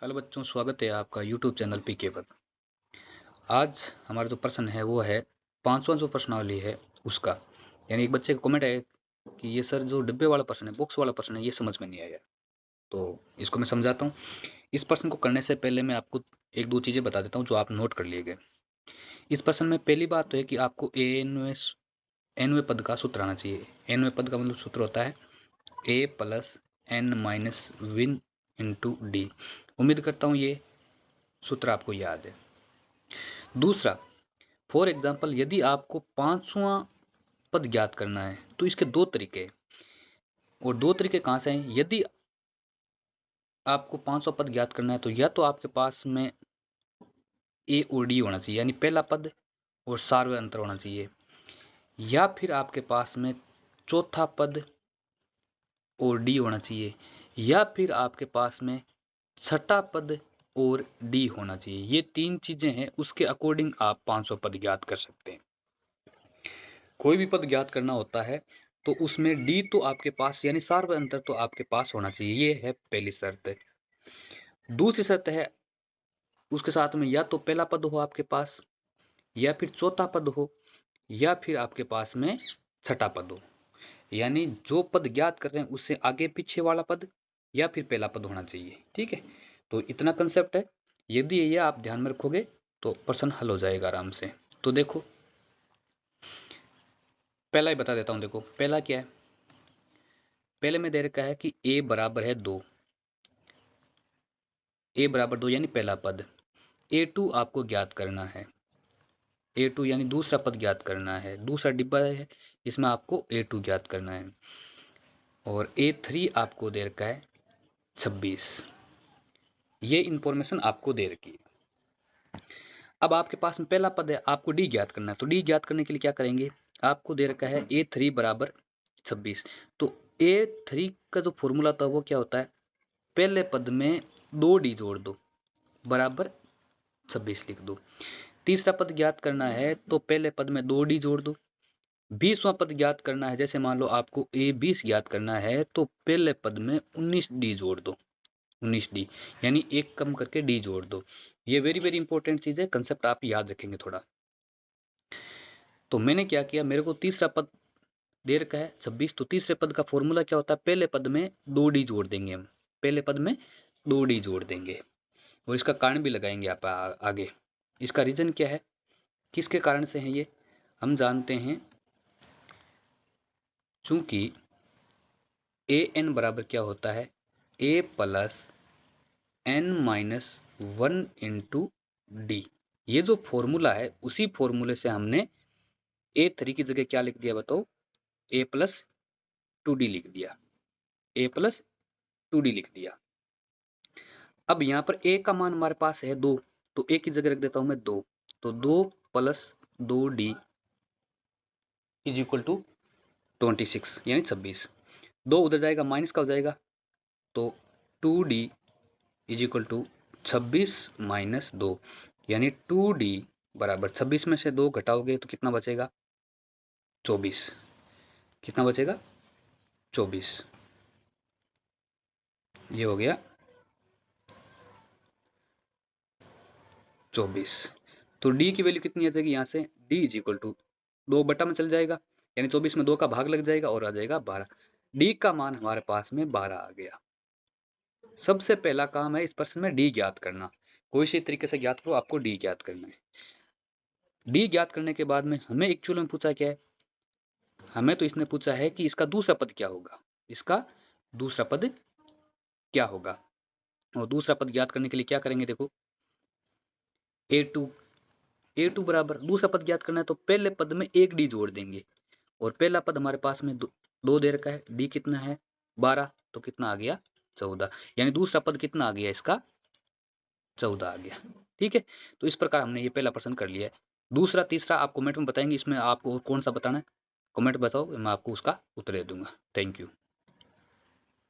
Hello बच्चों, स्वागत है आपका यूट्यूब चैनल पीके पर। आज हमारा जो प्रश्न है वो है 5वां जो प्रश्नावली है उसका। यानी एक बच्चे का कमेंट है कि ये सर जो डिब्बे वाला प्रश्न है, बॉक्स वाला प्रश्न है, ये समझ में नहीं आया। तो इसको मैं समझाता हूँ। इस प्रश्न को करने से पहले मैं आपको एक दो चीज़ें बता देता हूँ जो आप नोट कर लिए गए। इस प्रश्न में पहली बात तो है कि आपको एनवे पद का सूत्र आना चाहिए। एनवे पद का मतलब सूत्र होता है A plus N minus one into D. उम्मीद करता हूँ ये सूत्र आपको याद है। दूसरा, फॉर एग्जाम्पल यदि आपको 5वां पद ज्ञात करना है तो इसके दो तरीके हैं। और दो तरीके कहाँ से हैं? यदि आपको 5वां पद ज्ञात करना है तो या तो आपके पास में ए और डी होना चाहिए, यानी पहला पद और सार्वय अंतर होना चाहिए, या फिर आपके पास में चौथा पद और डी होना चाहिए, या फिर आपके पास में छठा पद और डी होना चाहिए। ये तीन चीजें हैं, उसके अकॉर्डिंग आप 5वां पद ज्ञात कर सकते हैं। कोई भी पद ज्ञात करना होता है तो उसमें डी तो आपके पास, यानी सार्वय अंतर तो आपके पास होना चाहिए। ये है पहली शर्त। दूसरी शर्त है उसके साथ में या तो पहला पद हो आपके पास, या फिर चौथा पद हो, या फिर आपके पास में छठा पद हो। यानी जो पद ज्ञात कर रहे हैं उससे आगे पीछे वाला पद या फिर पहला पद होना चाहिए। ठीक है, तो इतना कंसेप्ट है। यदि ये आप ध्यान में रखोगे तो प्रश्न हल हो जाएगा आराम से। तो देखो, पहला ही बता देता हूं। देखो पहला क्या है। पहले में दे रखा है कि a बराबर है 2। a बराबर 2 यानी पहला पद। a2 आपको ज्ञात करना है। a2 यानी दूसरा पद ज्ञात करना है। दूसरा डिब्बा है, इसमें आपको a2 ज्ञात करना है। और a3 आपको दे रखा है 26। ये इंफॉर्मेशन आपको दे रखी है। अब आपके पास में पहला पद है, आपको d ज्ञात करना है। तो d ज्ञात करने के लिए क्या करेंगे, आपको दे रखा है a3 बराबर 26। तो a3 का जो फॉर्मूला था वो क्या होता है, पहले पद में 2d जोड़ दो बराबर 26 लिख दो। तीसरा पद ज्ञात करना है तो पहले पद में 2d जोड़ दो। 20वां पद ज्ञात करना है, जैसे मान लो आपको a20 ज्ञात करना है तो पहले पद में 19d जोड़ दो। 19d यानी एक कम करके d जोड़ दो। ये वेरी वेरी इंपॉर्टेंट चीज है, कंसेप्ट आप याद रखेंगे थोड़ा। तो मैंने क्या किया, मेरे को तीसरा पद दे रखा है 26। तो तीसरे पद का फॉर्मूला क्या होता है, पहले पद में 2d जोड़ देंगे हम। पहले पद में 2d जोड़ देंगे और इसका कारण भी लगाएंगे आप आगे। इसका रीजन क्या है, किसके कारण से है ये हम जानते हैं। चूंकि ए एन बराबर क्या होता है, A plus N minus 1 into D. ये जो फॉर्मूला है उसी फॉर्मूले से हमने a3 की जगह क्या लिख दिया बताओ, a प्लस 2d लिख दिया। a प्लस 2d लिख दिया। अब यहाँ पर a का मान हमारे पास है 2, तो a की जगह रख देता हूं मैं 2। तो 2 plus 2d is equal to 26 यानी 26। 2 उधर जाएगा, माइनस का हो जाएगा, तो 2d is equal to 26 minus 2 यानी 2d बराबर 26 में से 2 घटाओगे तो कितना बचेगा, 24। कितना बचेगा, 24। ये हो गया 24। तो d की वैल्यू कितनी आ जाएगी, यहाँ से d इज इक्वल टू 2 बटा में चल जाएगा, यानी 24 में 2 का भाग लग जाएगा और आ जाएगा 12। d का मान हमारे पास में 12 आ गया। सबसे पहला काम है इस प्रश्न में d ज्ञात करना। कोई सी तरीके से ज्ञात करो, आपको d ज्ञात करना है। d ज्ञात करने के बाद में हमें एक्चुअल में पूछा क्या है, हमें तो इसने पूछा है कि इसका दूसरा पद क्या होगा। इसका दूसरा पद क्या होगा, और दूसरा पद ज्ञात करने के लिए क्या करेंगे, देखो a2 बराबर दूसरा पद ज्ञात करना है तो पहले पद में एक d जोड़ देंगे। और पहला पद हमारे पास में 2 दे रखा है, d कितना है 12, तो कितना आ गया 14। यानी दूसरा पद कितना आ गया इसका, 14 आ गया। ठीक है, तो इस प्रकार हमने ये पहला प्रश्न कर लिया है। दूसरा तीसरा आप कमेंट में बताएंगे, इसमें आपको कौन सा बताना है, कमेंट बताओ, मैं आपको उसका उत्तर दे दूंगा। Thank you.